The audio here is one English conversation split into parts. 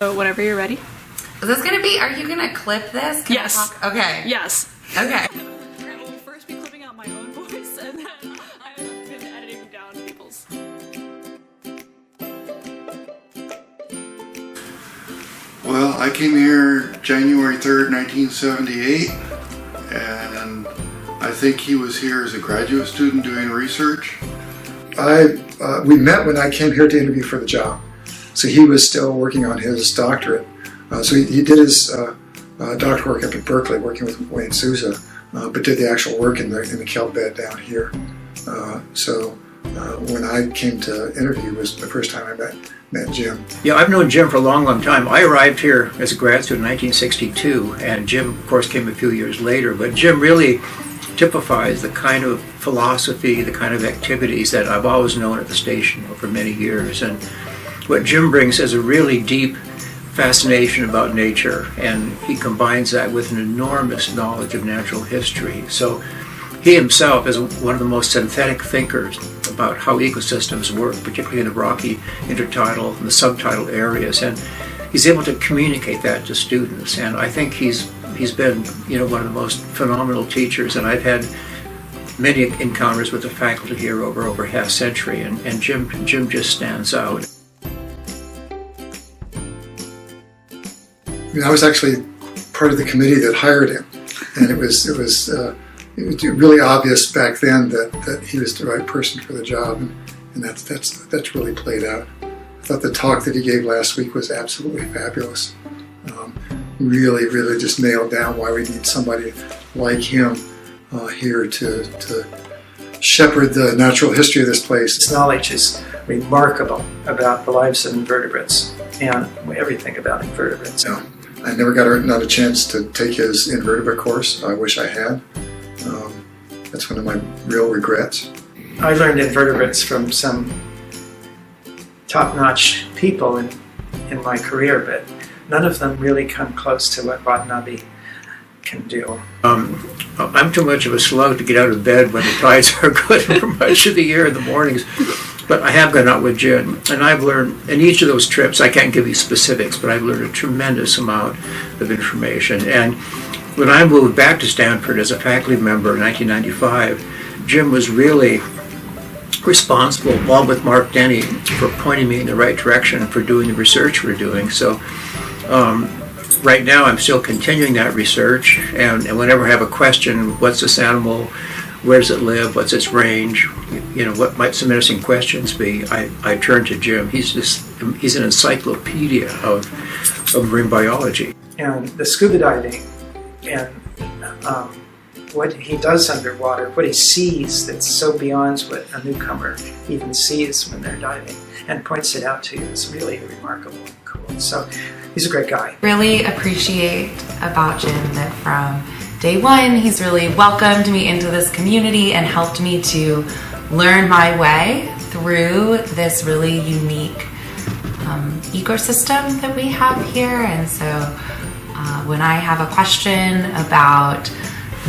So whenever you're ready. Is this gonna be, are you gonna clip this? Can Yes. I talk? Okay. Yes. Okay. I will first be clipping out my own voice, and then I've been editing down people's. Well, I came here January 3rd, 1978, and I think he was here as a graduate student doing research. We met when I came here to interview for the job. So he was still working on his doctorate. So he did his doctorate work up at Berkeley, working with Wayne Souza, but did the actual work in the kelp bed down here. So when I came to interview was the first time I met Jim. Yeah, I've known Jim for a long, long time. I arrived here as a grad student in 1962, and Jim, of course, came a few years later. But Jim really typifies the kind of philosophy, the kind of activities that I've always known at the station over many years. And what Jim brings is a really deep fascination about nature, and he combines that with an enormous knowledge of natural history. So he himself is one of the most synthetic thinkers about how ecosystems work, particularly in the rocky, intertidal, and the subtidal areas, and he's able to communicate that to students. And I think he's been, one of the most phenomenal teachers, and I've had many encounters with the faculty here over half a century, and Jim just stands out. I was actually part of the committee that hired him, and it was really obvious back then that he was the right person for the job, and that's really played out. I thought the talk that he gave last week was absolutely fabulous. Really just nailed down why we need somebody like him here to shepherd the natural history of this place. His knowledge is remarkable about the lives of invertebrates and everything about invertebrates. Yeah. I never got a chance to take his invertebrate course. I wish I had. That's one of my real regrets. I learned invertebrates from some top-notch people in my career, but none of them really come close to what Watanabe can do. I'm too much of a slug to get out of bed when the tides are good for much of the year in the mornings. But I have gone out with Jim, and I've learned in each of those trips, I can't give you specifics, but I've learned a tremendous amount of information. And when I moved back to Stanford as a faculty member in 1995, Jim was really responsible, along with Mark Denny, for pointing me in the right direction and for doing the research we're doing. So right now I'm still continuing that research, and whenever I have a question, what's this animal, where does it live, what's its range, what might some interesting questions be, I turn to Jim. He's an encyclopedia of marine biology. And the scuba diving and what he does underwater, what he sees that's so beyond what a newcomer even sees when they're diving, and points it out to you, is really remarkable and cool. So he's a great guy. Really appreciate about Jim that from day one, he's really welcomed me into this community and helped me to learn my way through this really unique ecosystem that we have here. And so when I have a question about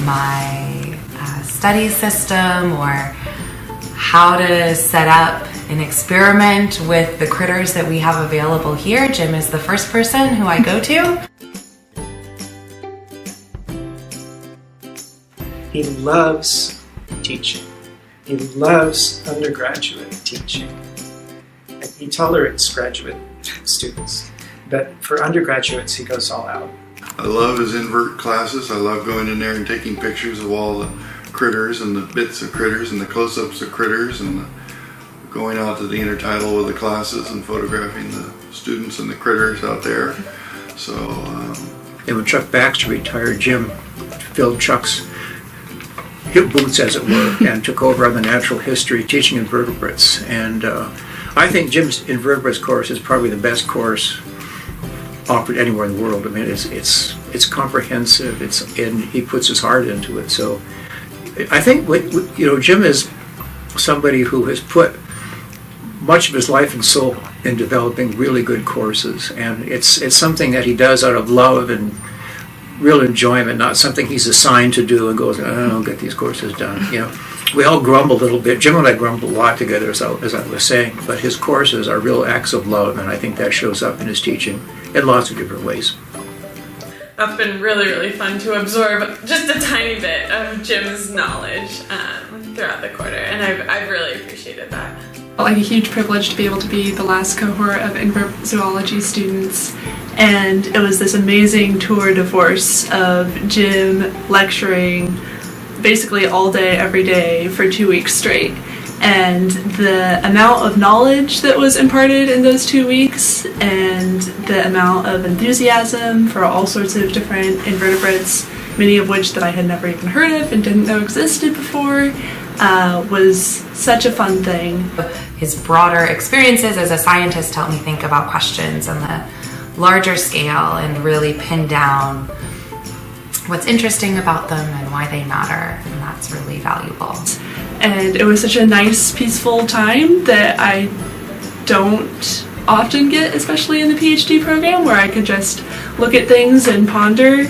my study system or how to set up an experiment with the critters that we have available here, Jim is the first person who I go to. He loves teaching. He loves undergraduate teaching. And he tolerates graduate students, but for undergraduates, he goes all out. I love his invert classes. I love going in there and taking pictures of all the critters and the bits of critters and the close-ups of critters, and going out to the intertidal with the classes and photographing the students and the critters out there. So, And when Chuck Baxter retired, Jim filled Chuck's hip boots, as it were, and took over on the natural history, teaching invertebrates. And I think Jim's invertebrates course is probably the best course offered anywhere in the world. I mean, it's comprehensive. And he puts his heart into it. So I think Jim is somebody who has put much of his life and soul in developing really good courses, and it's something that he does out of love and real enjoyment, not something he's assigned to do and goes, "Oh, I'll get these courses done." we all grumble a little bit. Jim and I grumble a lot together, as I was saying, but his courses are real acts of love, and I think that shows up in his teaching in lots of different ways. That's been really, really fun to absorb just a tiny bit of Jim's knowledge throughout the quarter, and I've really appreciated that. Like a huge privilege to be able to be the last cohort of invert zoology students, and it was this amazing tour de force of Jim lecturing basically all day, every day for 2 weeks straight. And the amount of knowledge that was imparted in those 2 weeks and the amount of enthusiasm for all sorts of different invertebrates, many of which that I had never even heard of and didn't know existed before, was such a fun thing. His broader experiences as a scientist helped me think about questions on the larger scale and really pin down what's interesting about them and why they matter, and that's really valuable. And it was such a nice, peaceful time that I don't often get, especially in the PhD program, where I could just look at things and ponder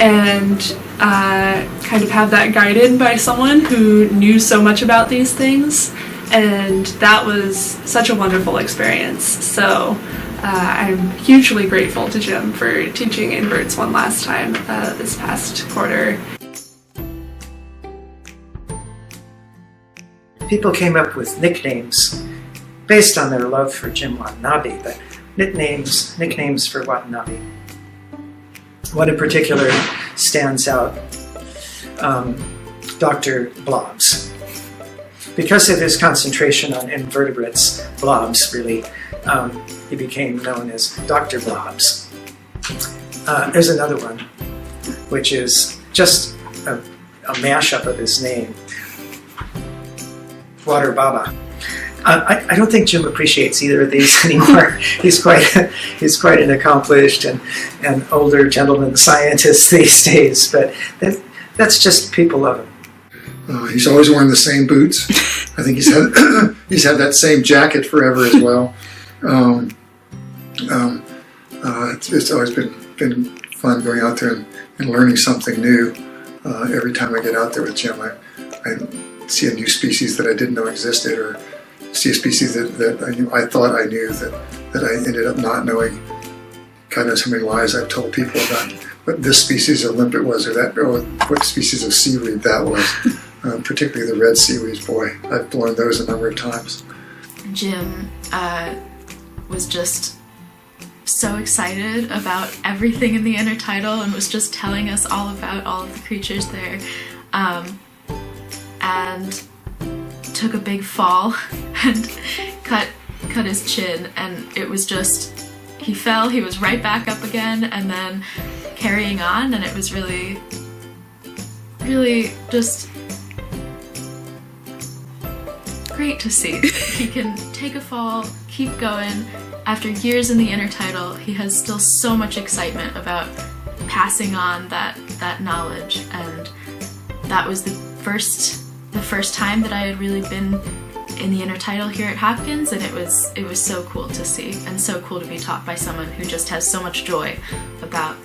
and kind of have that guided by someone who knew so much about these things. And that was such a wonderful experience. So I'm hugely grateful to Jim for teaching inverts one last time this past quarter. People came up with nicknames based on their love for Jim Watanabe, but nicknames for Watanabe. One in particular stands out, Dr. Blobs. Because of his concentration on invertebrates, blobs really, he became known as Dr. Blobs. There's another one, which is just a mashup of his name, Water Baba. I don't think Jim appreciates either of these anymore. He's quite an accomplished and older gentleman scientist these days, but that's just people love him. He's always wearing the same boots. I think he's had that same jacket forever as well. It's always been fun going out there and learning something new. Every time I get out there with Jim, I see a new species that I didn't know existed, or see a species that I thought I knew that I ended up not knowing. God knows how many lies I've told people about what this species of limpet was, or what species of seaweed that was. Particularly the red seaweeds, boy, I've blown those a number of times. Jim was just so excited about everything in the intertidal and was just telling us all about all of the creatures there, and took a big fall and cut his chin, and it was just, he fell, he was right back up again, and then carrying on, and it was really just great to see. He can take a fall, keep going. After years in the intertidal, he has still so much excitement about passing on that knowledge, and that was the first time that I had really been in the intertidal here at Hopkins, and it was so cool to see, and so cool to be taught by someone who just has so much joy about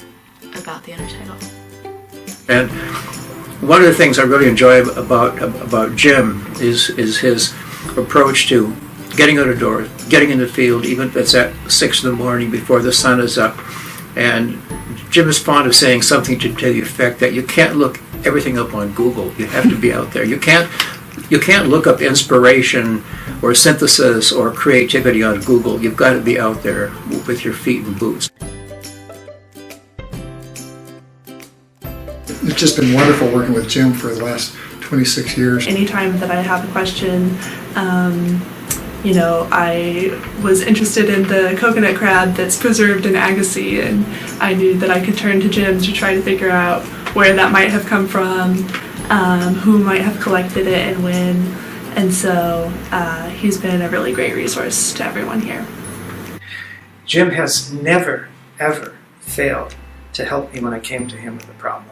the intertidal. And one of the things I really enjoy about Jim is his approach to getting out of doors, getting in the field, even if it's at 6 in the morning before the sun is up. And Jim is fond of saying something to the effect that you can't look everything up on Google. You have to be out there. You can't look up inspiration or synthesis or creativity on Google. You've got to be out there with your feet in boots. It's just been wonderful working with Jim for the last 26 years. Anytime that I have a question, I was interested in the coconut crab that's preserved in Agassiz, and I knew that I could turn to Jim to try to figure out where that might have come from, who might have collected it and when, and so he's been a really great resource to everyone here. Jim has never, ever failed to help me when I came to him with a problem.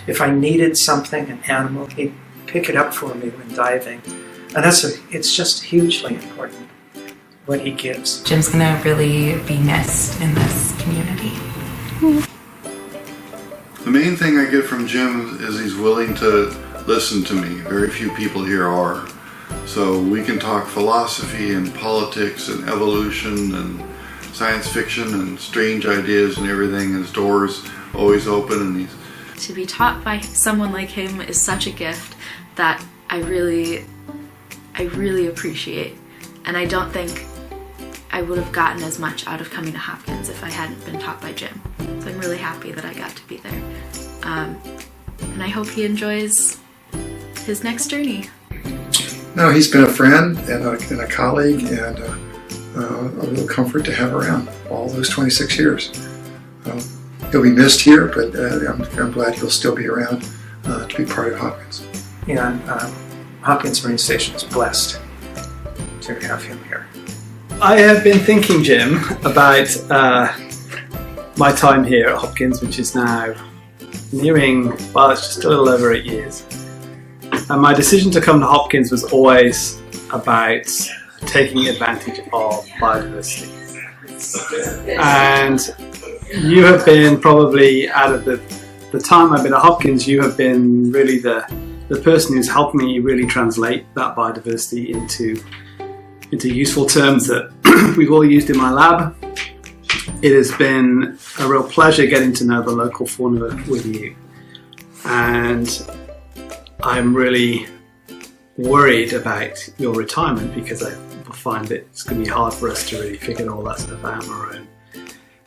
If I needed something, an animal, he'd pick it up for me when diving. And it's just hugely important what he gives. Jim's gonna really be missed in this community. The main thing I get from Jim is he's willing to listen to me. Very few people here are. So we can talk philosophy and politics and evolution and science fiction and strange ideas and everything. His door's always open, and he's... To be taught by someone like him is such a gift that I really appreciate. And I don't think I would have gotten as much out of coming to Hopkins if I hadn't been taught by Jim. So I'm really happy that I got to be there. And I hope he enjoys his next journey. No, he's been a friend and a colleague and a real comfort to have around all those 26 years. He'll be missed here, but I'm glad he'll still be around to be part of Hopkins. Yeah, Hopkins Marine Station is blessed to have him here. I have been thinking, Jim, about my time here at Hopkins, which is now nearing, well, it's just a little over 8 years. And my decision to come to Hopkins was always about taking advantage of biodiversity. And you have been probably, out of the time I've been at Hopkins, you have been really the person who's helped me really translate that biodiversity into useful terms that we've all used in my lab. It has been a real pleasure getting to know the local fauna with you. And I'm really worried about your retirement because I find that it's going to be hard for us to really figure all that stuff out on our own.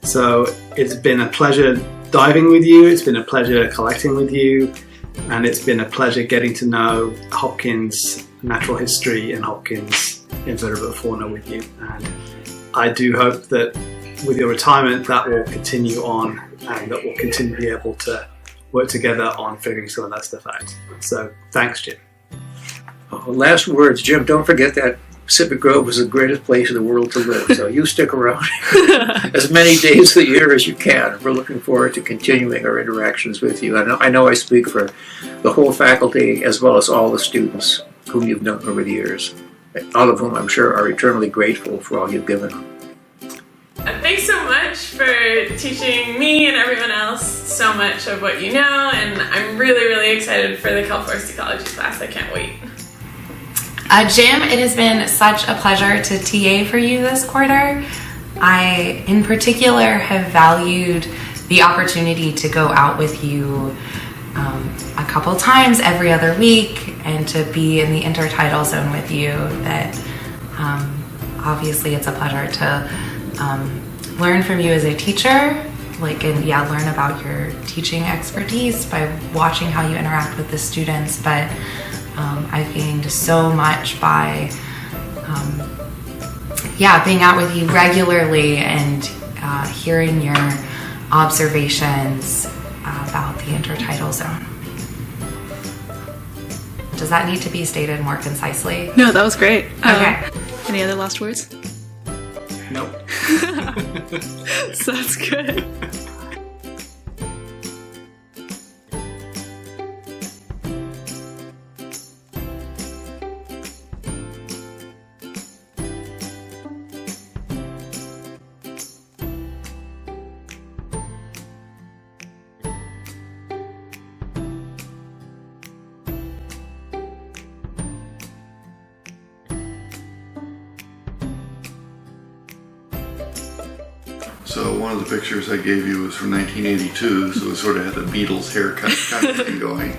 So it's been a pleasure diving with you, it's been a pleasure collecting with you, and it's been a pleasure getting to know Hopkins natural history and Hopkins invertebrate fauna with you. And I do hope that with your retirement that will continue on and that we'll continue to be able to work together on figuring some of that stuff out. So thanks, Jim. Oh, last words, Jim, don't forget that Pacific Grove is the greatest place in the world to live, so you stick around as many days of the year as you can. We're looking forward to continuing our interactions with you. I know I speak for the whole faculty as well as all the students whom you've known over the years, all of whom I'm sure are eternally grateful for all you've given them. Thanks so much for teaching me and everyone else so much of what you know, and I'm really, really excited for the Kelp Forest Ecology class. I can't wait. Jim, it has been such a pleasure to TA for you this quarter. I, in particular, have valued the opportunity to go out with you a couple times every other week and to be in the intertidal zone with you. That obviously it's a pleasure to learn from you as a teacher, learn about your teaching expertise by watching how you interact with the students, but I've gained so much by being out with you regularly and hearing your observations about the intertidal zone. Does that need to be stated more concisely? No, that was great. Okay. Any other last words? Nope. Sounds good. So one of the pictures I gave you was from 1982, so it sort of had the Beatles haircut kind of thing going.